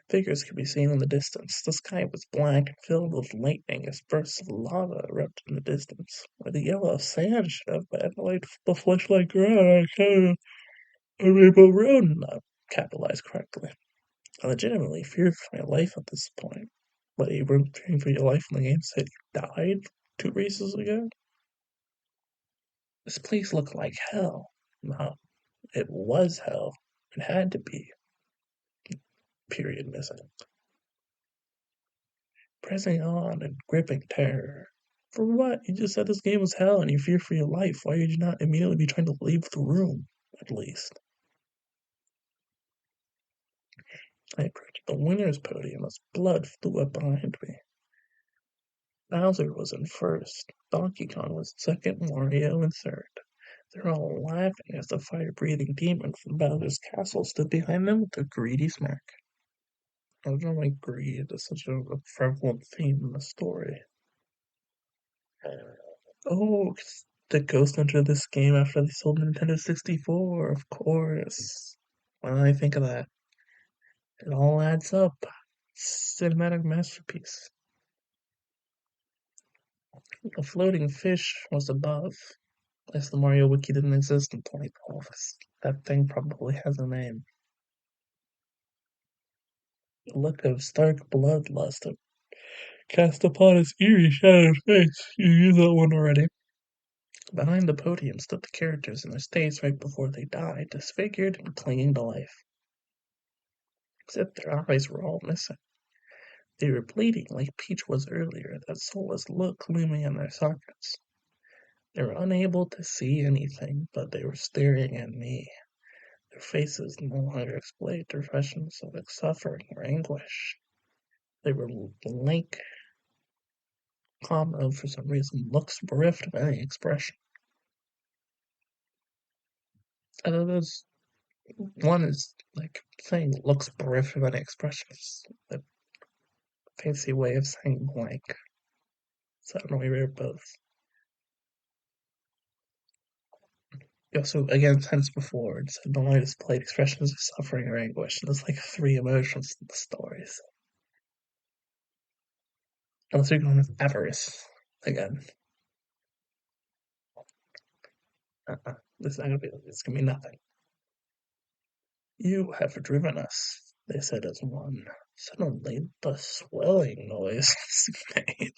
figures could be seen in the distance. The sky was black and filled with lightning as bursts of lava erupted in the distance, where the yellow sand should have been like the flesh-like grass. A rainbow road, not capitalized correctly. I legitimately feared for my life at this point. But you were fearing for your life when the game said you died 2 races ago? This place looked like hell. No, it was hell. It had to be. Period missing. Pressing on in gripping terror. For what? You just said this game was hell and you fear for your life. Why did you not immediately be trying to leave the room, at least? I approached the winner's podium as blood flew up behind me. Bowser was in first, Donkey Kong was second, Mario in third. They were all laughing as the fire-breathing demon from Bowser's castle stood behind them with a greedy smirk. I don't know why greed is such a prevalent theme in the story. Oh, the Ghost entered this game after they sold Nintendo 64, of course. When I think of that, it all adds up. Cinematic masterpiece. A floating fish was above. As the Mario Wiki didn't exist in 2012. That thing probably has a name. The look of stark bloodlust cast upon his eerie shadowed face. You used that one already. Behind the podium stood the characters in their states right before they died, disfigured and clinging to life. Except their eyes were all missing. They were bleeding like Peach was earlier, that soulless look looming in their sockets. They were unable to see anything, but they were staring at me. Their faces no longer displayed expressions of suffering or anguish. They were blank, calm, for some reason, looks bereft of any expression. Those one is like saying looks bereft of any expression. It's a fancy way of saying blank. So I don't know, we read both. You also, again, tense before, it said no longer displayed expressions of suffering or anguish. And there's like 3 emotions in the stories. Unless you're going with avarice again. This is not gonna be. It's gonna be nothing. You have driven us, they said as one. Suddenly, the swelling noise was made.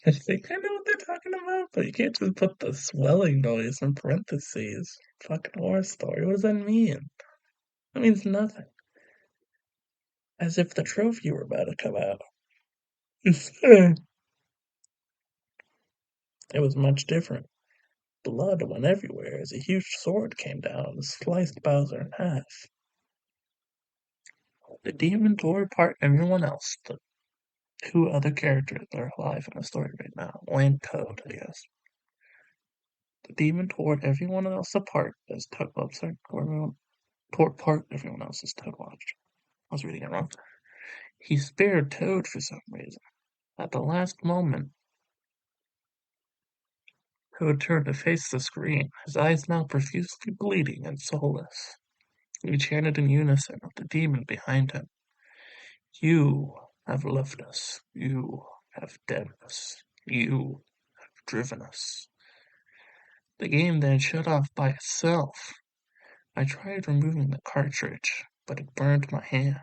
I think I know what they're talking about, but you can't just put the swelling noise in parentheses. Fucking horror story. What does that mean? That means nothing. As if the trophy were about to come out. It was much different. Blood went everywhere as a huge sword came down and sliced Bowser in half. The demon tore apart everyone else. The two other characters that are alive in the story right now. And Toad, I guess. The demon tore everyone else apart as Toad. Oh, sorry. Tore apart everyone else's Toad watched. I was reading it wrong. He spared Toad for some reason. At the last moment, Toad turned to face the screen, his eyes now profusely bleeding and soulless. He chanted in unison with the demon behind him. You have left us. You have damned us. You have driven us. The game then shut off by itself. I tried removing the cartridge, but it burned my hand.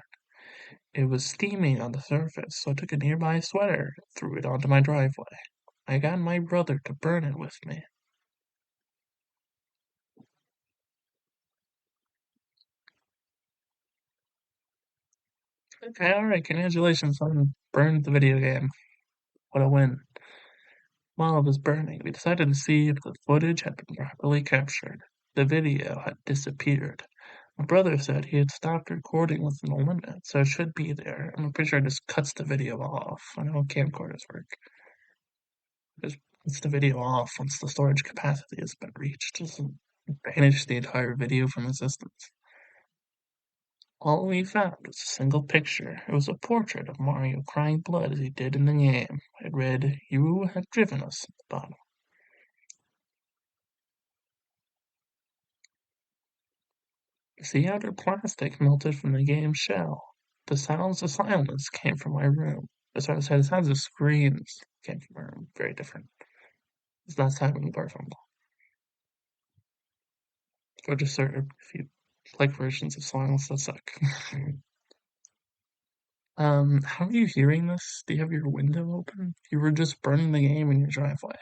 It was steaming on the surface, so I took a nearby sweater and threw it onto my driveway. I got my brother to burn it with me. Okay, alright, congratulations on burned the video game. What a win. While it was burning, we decided to see if the footage had been properly captured. The video had disappeared. My brother said he had stopped recording within the limit, so it should be there. I'm pretty sure it just cuts the video off. I know how camcorders work. Just cuts the video off once the storage capacity has been reached. It doesn't banish the entire video from existence. All we found was a single picture. It was a portrait of Mario crying blood as he did in the game. It read, "You have driven us," at the bottom. The outer plastic melted from the game's shell. The sounds of silence came from my room. The sounds of screams came from my room. Very different. It's not silent apart from or just certain if you like versions of silence that suck. How are you hearing this? Do you have your window open? You were just burning the game in your driveway.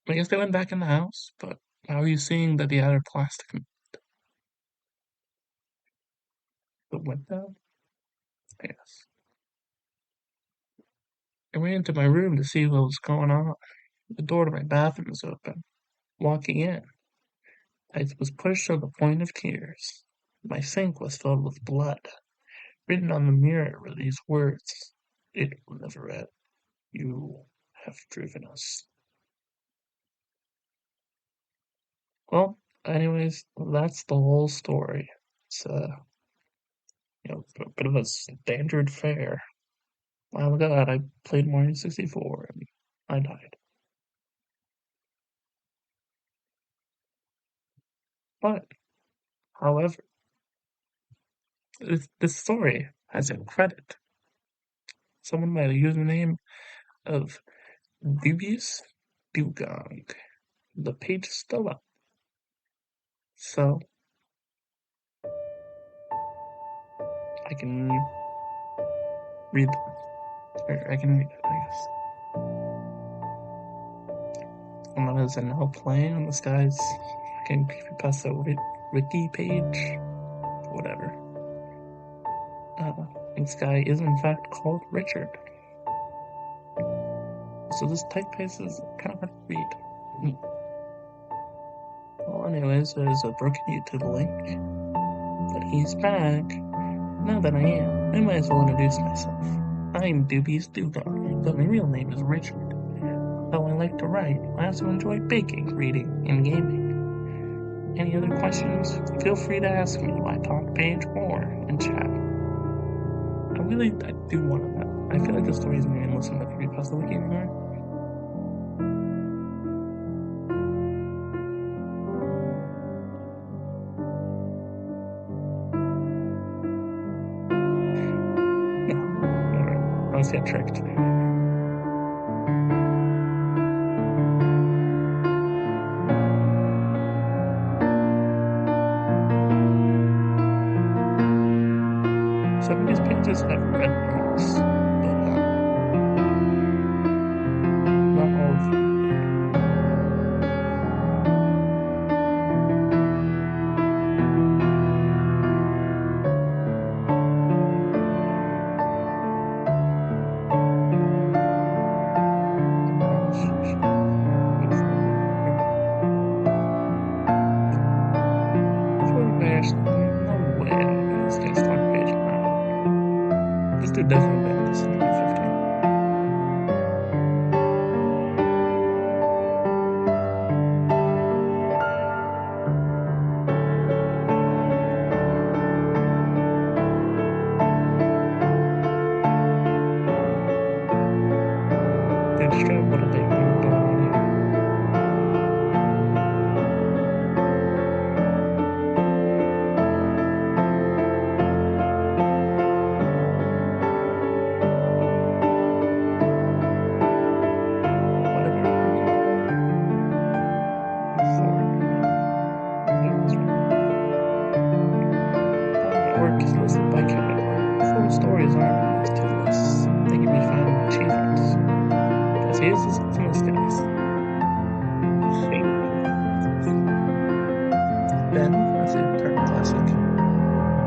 I guess they went back in the house, but how are you seeing that the outer plastic the window? Yes. I went into my room to see what was going on. The door to my bathroom was open. Walking in, I was pushed to the point of tears. My sink was filled with blood. Written on the mirror were these words. It will never end. You have driven us. Well, anyways, that's the whole story. It's a bit of a standard fare. While ago, I played Mario 64 and I died. But, however, this story has a credit. Someone by the username of Dubious Dugong. The page is still up. So, I can read them. Or I can read it, I guess. Someone is now playing on this guy's fucking Creepypasta wiki page. Whatever. This guy is in fact called Richard. So this typeface is kind of hard to read. Well, anyways, there's a broken YouTube link. But he's back. Now that I am, I might as well introduce myself. I'm Dubious Dugong, but my real name is Richard. Though I like to write, I also enjoy baking, reading, and gaming. Any other questions? Feel free to ask me on my talk page or in chat. I do want to know. I feel like the story is going to listen to Creepypasta Wiki anymore. get tricked. Some of these pages have red marks, but not all of them. No way I knew this guy's talk page now. This dude definitely banned this in 2015. Dude, straight up, what are they even doing on here? Whatever. Work is listed by category. 4 stories aren't on these 2 lists. They can be found in achievements. Guys, here's some of this guys. Ben, that's a Kart classic.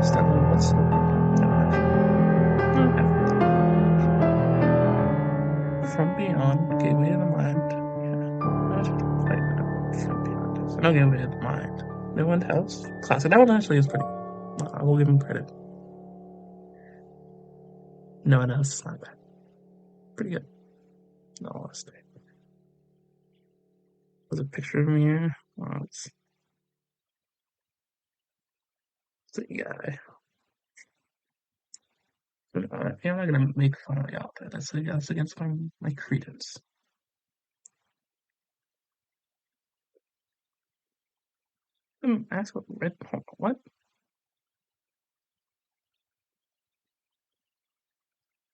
Stanley, what's the word? Okay. From Beyond, Gateway of the Mind. Yeah, I should quite know what From Beyond is. No Gateway of the Mind. New Wind House, classic. That one actually is pretty. I will give him credit. No Wind House is not bad. Pretty good. No honesty. There's a picture of me here. It's a guy. I'm not gonna make fun of y'all. That's against my credence. Ask what red. What?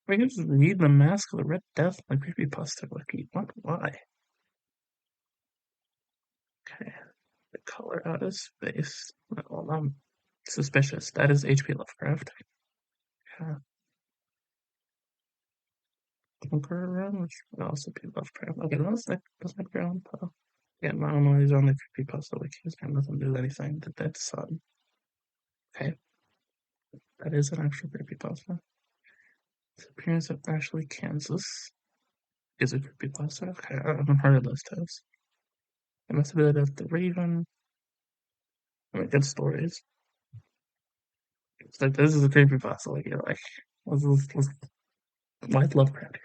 We can just read the Mask of the Red Death like Creepypasta wiki. What? Why? Okay. The color out of space. Well, I'm suspicious. That is H.P. Lovecraft. Yeah. Conqueror Run, which would also be Lovecraft. Okay, that's my grandpa. Yeah, I don't know. He's on the Creepypasta wiki. He's got nothing to do with anything. The Dead Sun. Okay. That is an actual creepypasta. The appearance of Ashley, Kansas is a creepypasta. Okay, I haven't heard of those tales. It must have been of the Raven. I mean, good stories. It's like this is a creepypasta. Like you're like, let's why Lovecraft here?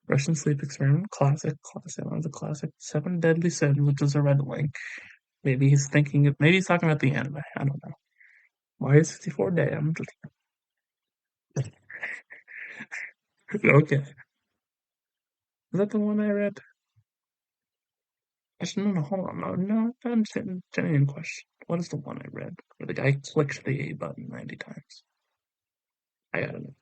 Russian Sleep Experiment, classic. One's a classic. Seven Deadly Sins, which is a red link. Maybe he's thinking. Maybe he's talking about the anime. I don't know. Mario 64 Damned. Okay, is that the one I read? Actually, no, hold on. No, I'm saying genuine question. What is the one I read where the guy clicked the A button 90 times? I gotta know.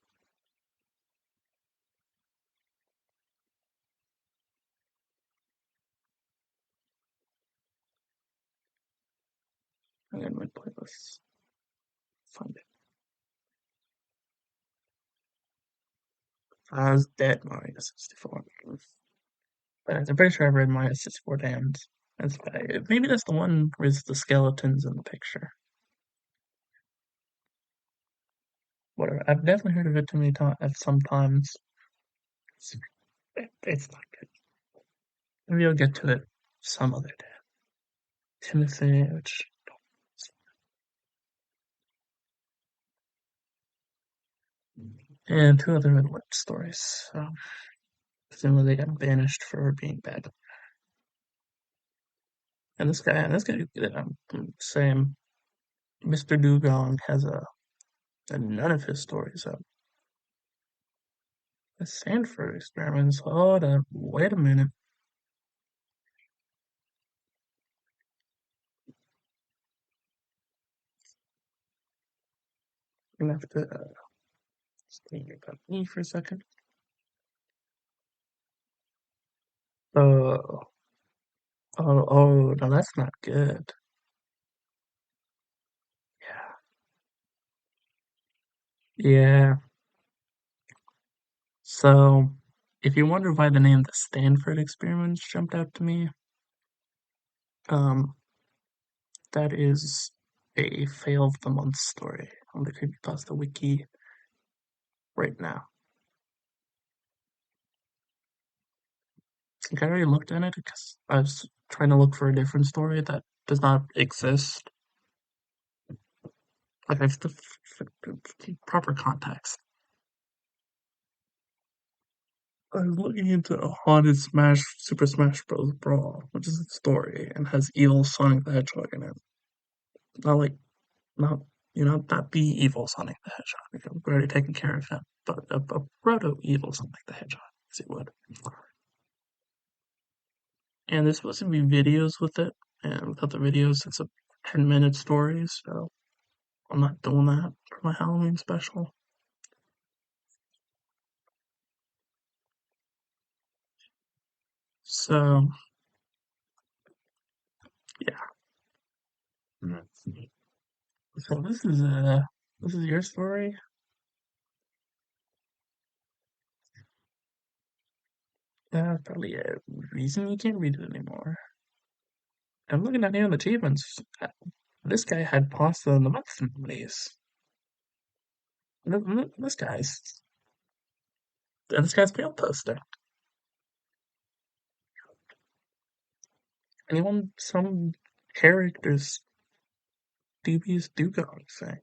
I gotta my playlist. Find it. I was dead Mario 64. But I'm pretty sure I've read Mario 64 Damned. Maybe that's the one with the skeletons in the picture. Whatever. I've definitely heard of it too many times. Sometimes it's not good. Maybe I'll get to it some other day. Timothy, which and 2 other Midwest stories. Presumably they got banished for being bad. And this guy, same. Mr. Dugong has none of his stories up. The Sanford experiments. Hold up, wait a minute. I'm gonna have to Think about me for a second. Oh, no, that's not good. Yeah. So, if you wonder why the name the Stanford experiments jumped out to me, um, that is a fail of the month story on the Creepypasta wiki right now. Like, I already looked at it because I was trying to look for a different story that does not exist. Like, I have to proper context. I was looking into a haunted Super Smash Bros. Brawl, which is a story and has evil Sonic the Hedgehog in it. Not like, not, not the evil Sonic the Hedgehog. Like, I've already taken care of him, but a proto evil Sonic the Hedgehog, as it would. And there's supposed to be videos with it, and without the videos, it's a 10-minute story, so I'm not doing that for my Halloween special. So, yeah. So this is your story. That's probably a reason you can't read it anymore. I'm looking at the achievements. This guy had pasta in the month nominees. This guy's this guy's failed poster. Anyone some characters dubious dugong thing.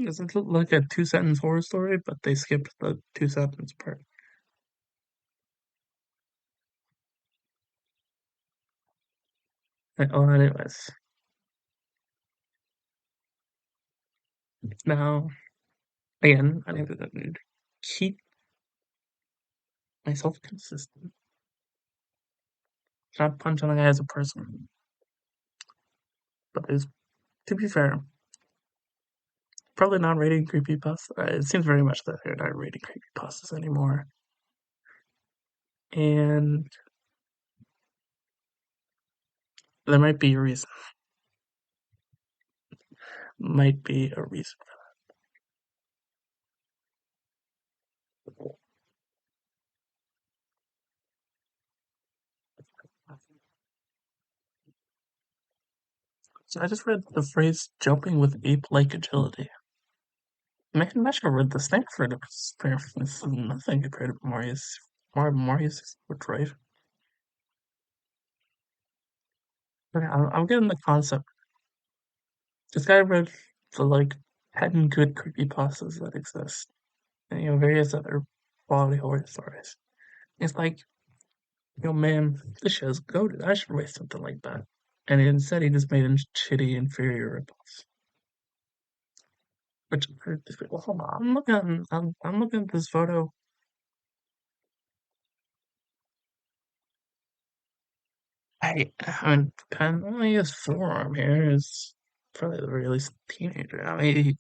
Does it look like a two-sentence horror story, but they skipped the two-sentence part? Like, oh, anyways. Now, again, I need to keep myself consistent. Not punch on the guy as a person. But is to be fair, probably not rating creepypasta. It seems very much that they're not rating creepypastas anymore. And there might be a reason. Might be a reason. So I just read the phrase "jumping with ape-like agility." Man, I should have read the Stanford experiment. This is nothing compared to Marius portrayed. Okay, I'm getting the concept. This guy read the like 10 good creepypastas that exist, and various other quality horror stories. It's like, man, this show's goated. I should write something like that. And instead, he just made shitty, inferior ripoffs. Which, well, hold on, I'm looking at this photo. I mean, kind of only his forearm here is probably the very least teenager. I mean,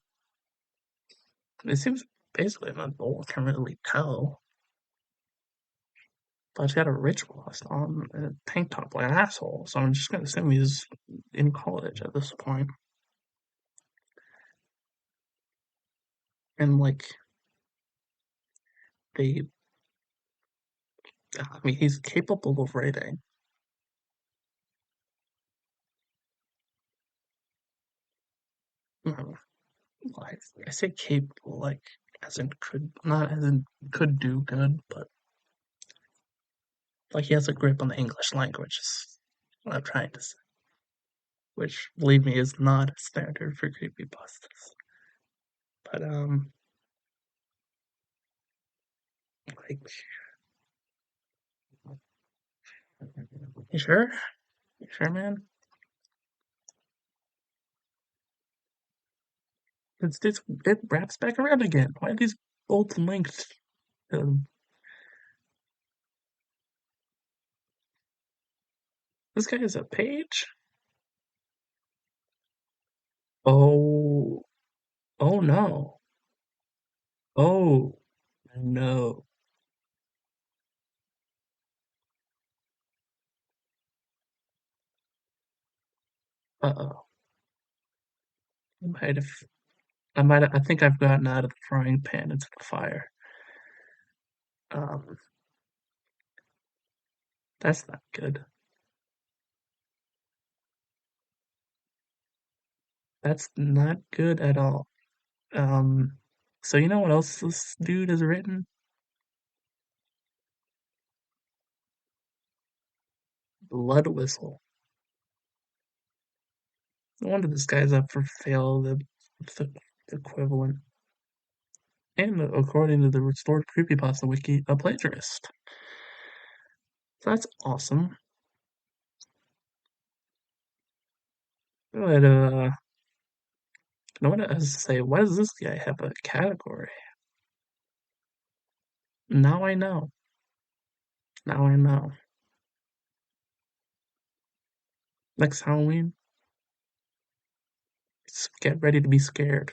it seems basically an adult, can't really tell. But he's got a ritualist on a tank top like an asshole. So I'm just gonna assume he's in college at this point. And like they, I mean, he's capable of writing. No, like I say capable, like as in could not as in could do good, but like he has a grip on the English language. Is what I'm trying to say. Which, believe me, is not a standard for creepypastas. But like, you sure? You sure, man? It wraps back around again. Why are these both linked? Um, This guy is a page? Oh, oh no. Oh, no. Uh-oh. I might have, I think I've gotten out of the frying pan into the fire. Um, that's not good. That's not good at all. Um, so you know what else this dude has written? Blood Whistle. No wonder this guy's up for fail, the equivalent. And according to the restored Creepypasta wiki, a plagiarist. So that's awesome. But, no one has to say, why does this guy have a category? Now I know. Now I know. Next Halloween, get ready to be scared.